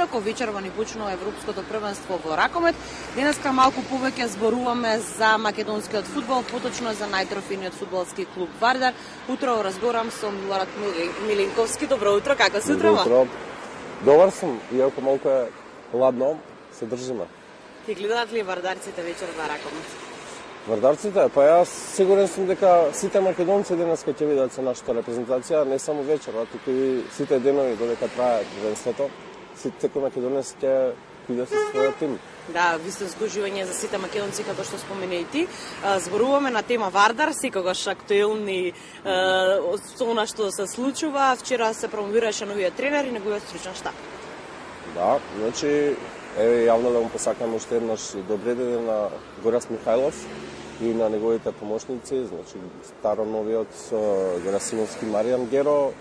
како вечерва ни почнува Европското првенство во ракомет. Денеска малку повеќе зборуваме за македонскиот фудбал, поточно за најтрофениот фудбалски клуб Вардар. Утро разговарам со Милорад Милинковски. Добро утро, како се утрова? Добро утро. Добар сум, иако малку е ладно, се држиме. Ти гледаат ли вардарците вечер во ракомет? Вардарците? Па јас сигурен сум дека сите македонци денеска ќе видат со нашата репрезентација, не само вечерва, туку и сите денови додека трае првенството. Секој македонец ќе иде со својот тим. Да, вистинско уживање за сите македонци, како што спомена и ти. Зборуваме на тема Вардар, секогаш актуелни со она што се случува. Вчера се промовираше новиот тренер и неговиот стручен штаб. Да, значи, еве јавно да му посакам уште еднаш добри ден на Горас Михајлов и на неговите помошници, значи старо-новиот Герасимовски Маријан Геро,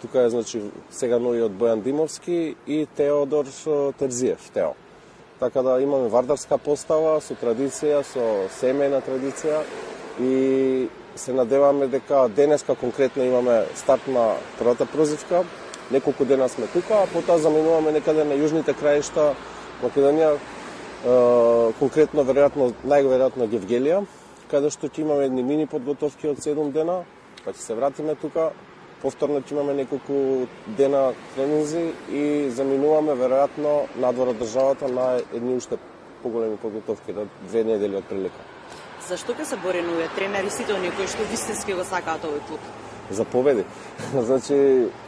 тука е значи сега новиот Бојан Димовски и Теодор Терзиев, Тео. Така да имаме вардарска постава со традиција, со семејна традиција и се надеваме дека денеска конкретно имаме старт на првата прозивка. Неколку дена сме тука, а потоа заминуваме некаде на јужните краишта Македонија, конкретно најверојатно Гевгелија, каде што ќе имаме едни мини подготовки од 7 дена, па ќе се вратиме тука. Повторно ќе имаме неколку дена тренинзи и заминуваме веројатно надвор од државата на едни уште поголеми подготовки, на 2 недели од прилика. Зашто ќе се бори новиот тренер и сите оние кои што вистински го сакаат овој клуб? За победи. Значи,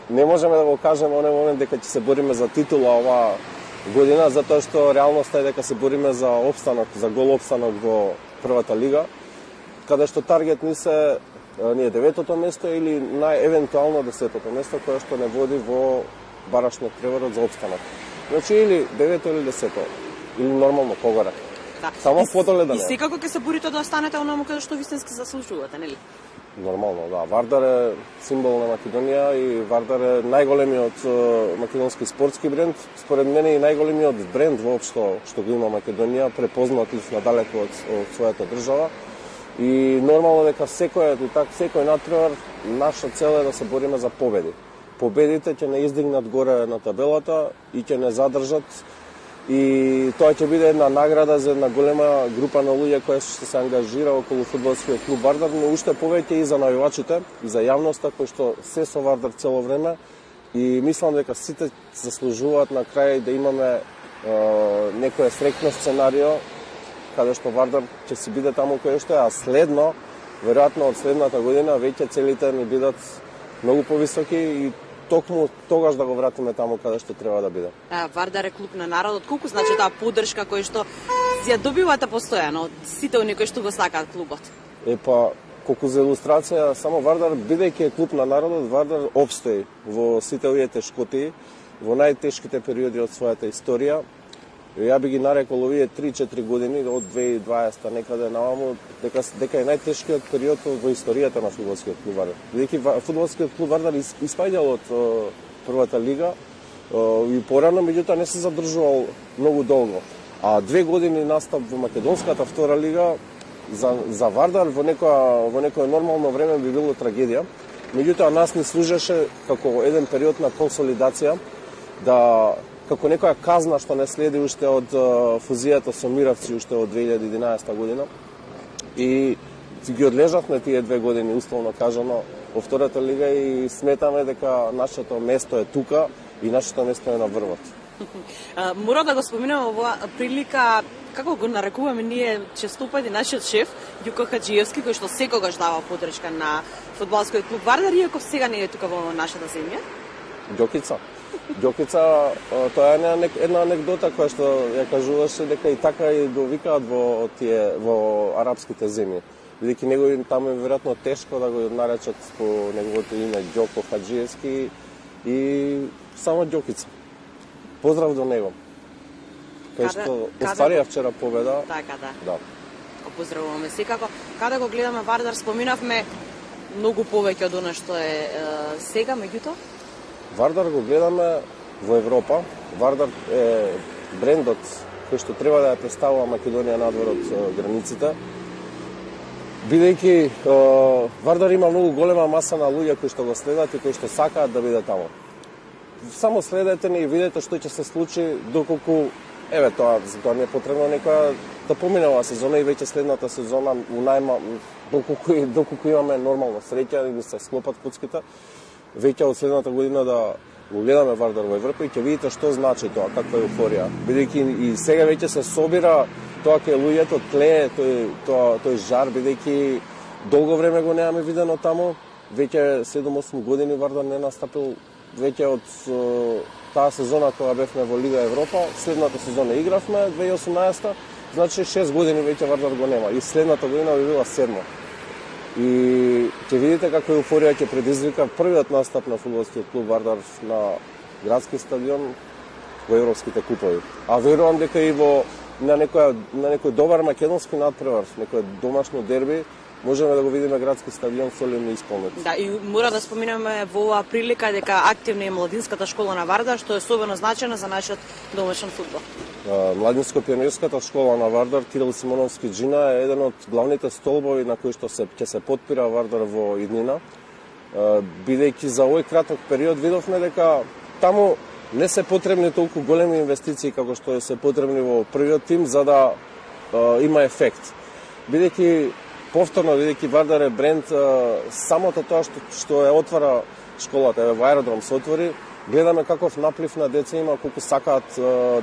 не можеме да го кажеме онен момент дека ќе се бориме за титула оваа година, затоа што реалноста е дека се бориме за опстанок, за гол опстанок во првата лига, каде што таргет ни се ние 9-то место или најевентуално 10-то место, кое што не води во барашниот преворот за опстанок. Значи, или 9-то или 10-то, или нормално погоре. Да. Само подоле да не. И секако ќе се борите да останете онаму каде што вистински заслужувате, нели? Нормално, да. Вардар е символ на Македонија и Вардар е најголемиот македонски спортски бренд. Според мене и најголемиот бренд воопшто што го има Македонија, препознат лив надалеку од својата држава. И нормално дека секој натпревар, наша цел е да се бориме за победи. Победите ќе не издигнат горе на табелата и ќе не задржат. И тоа ќе биде една награда за една голема група на луѓе кои што се ангажира околу фудбалскиот клуб Вардар, но уште повеќе и за навивачите, и за јавноста кои што се со Вардар цело време. И мислам дека сите заслужуваат на крај да имаме некое среќно сценарио каде што Вардар ќе си биде таму кој што е, а следно, веројатно од следната година веќе целите ни бидат многу повисоки и токму тогаш да го вратиме таму каде што треба да биде. Вардар е клуб на народот. Колку значи таа поддршка која што ја добивате постојано од сите оние кои што го сакаат клубот? Па, колку за илустрација, само Вардар, бидејќи е клуб на народот, Вардар обстои во сите овие тешкоти, во најтешките периоди од својата историја. Ја би ги нарекол овие 3-4 години од 2020 некаде наваму дека е најтешкиот период во историјата на фудбалскиот клуб Вардар. Бидејќи фудбалскиот клуб Вардар испаѓал од првата лига и порано, меѓутоа не се задржувал многу долго. А 2 години настап во македонската втора лига за Вардар во некое нормално време би било трагедија. Меѓутоа нас ни служеше како еден период на консолидација, како некоја казна што не следи уште од фузијата со Миравци уште од 2011 година. И ги одлежавме тие 2 години, условно кажано, во втората лига и сметаме дека нашето место е тука и нашето место е на врвот. Мора да го споменам оваа прилика, како го нарекуваме ние честопади нашиот шеф Ѓуко Хаџиевски, кој што секогаш дава поддршка на фудбалскиот клуб Вардар, иако сега не е тука во нашата земја. Ѓокица, тоа е една анекдота која што ја кажуваше дека и така и го викаат во арапските земји. Бидејќи него таму е веројатно тешко да го наречат по неговото име Ѓоко Хаџиевски и само Ѓокица. Поздрав до него. Кај што остварија вчера победа. Така, да. Го поздравуваме секако. Каде го гледаме Вардар, споминавме многу повеќе од она што е сега, меѓутоа? Вардар го гледаме во Европа. Вардар е брендот кој што треба да ја представува Македонија надвор од границите. Бидејќи Вардар има многу голема маса на луѓе кои што го следат и кои што сакаат да биде таму. само следете ни и видете што ќе се случи доколку тоа не е потребно некоја да помине оваа сезона и веќе следната сезона доколку имаме нормална среќа и да се склопат куцките, веќе од следната година да го гледаме Вардар во Европа и ќе видите што значи тоа, каква е еуфорија. Бидејќи и сега веќе се собира тоа кај луѓето тлее тој жар, бидејќи долго време го немаме видено таму, веќе 7-8 години Вардар не настапил, веќе од таа сезона кога бевме во Лига Европа, следната сезона игравме 2018, значи 6 години веќе Вардар го нема и следната година би била 7. И ќе видите каква еуфорија ќе предизвика првиот настап на фудбалскиот клуб Вардар на градски стадион во европските купови. А верувам дека и на некој добар македонски надпревар, некој домашно дерби, можеме да го видиме градски стадион солидно исполнет. Да, и мора да споменаме во оваа прилика дека активна е младинската школа на Вардар, што е особено значајно за нашиот домашен фудбал. Младинско-пионерската школа на Вардар, Кирил Симоновски Джина, е еден од главните столбови на кои што ќе се подпира Вардар во иднина. Бидејќи за овој краток период видовме дека таму не се потребни толку големи инвестиции како што се потребни во првиот тим за да има ефект. Бидејќи Вардар е бренд, самото тоа што ја отвара школата, во аеродром се отвори, гледаме каков наплив на деца има, колку сакаат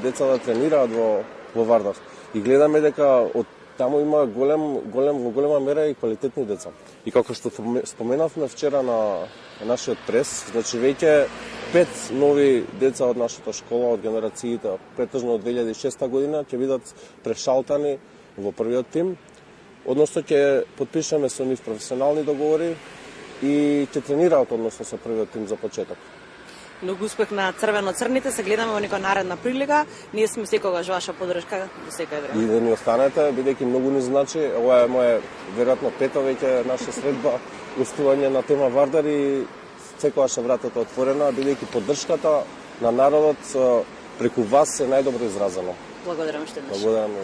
деца да тренираат во Вардар. И гледаме дека од таму има во голема мера и квалитетни деца. И како што споменавме вчера на нашиот прес, значи веќе 5 нови деца од нашата школа, од генерациите, претежно од 2006 година, ќе бидат прешалтани во првиот тим. Односно ќе потпишеме со нив професионални договори и ќе тренираат односно со првиот тим за почеток. Многу успех на црвено-црните, се гледаме во некоја наредна прилика. Ние сме секогаш ваша поддршка до секој време. И да ни останете, бидејќи многу ни значи. Ова е моја веројатно пета веќе наша средба, гостување на тема Вардар и секогаш е вратата отворена, бидејќи поддршката на народот преку вас е најдобро изразено. Благодарам што Благодарам.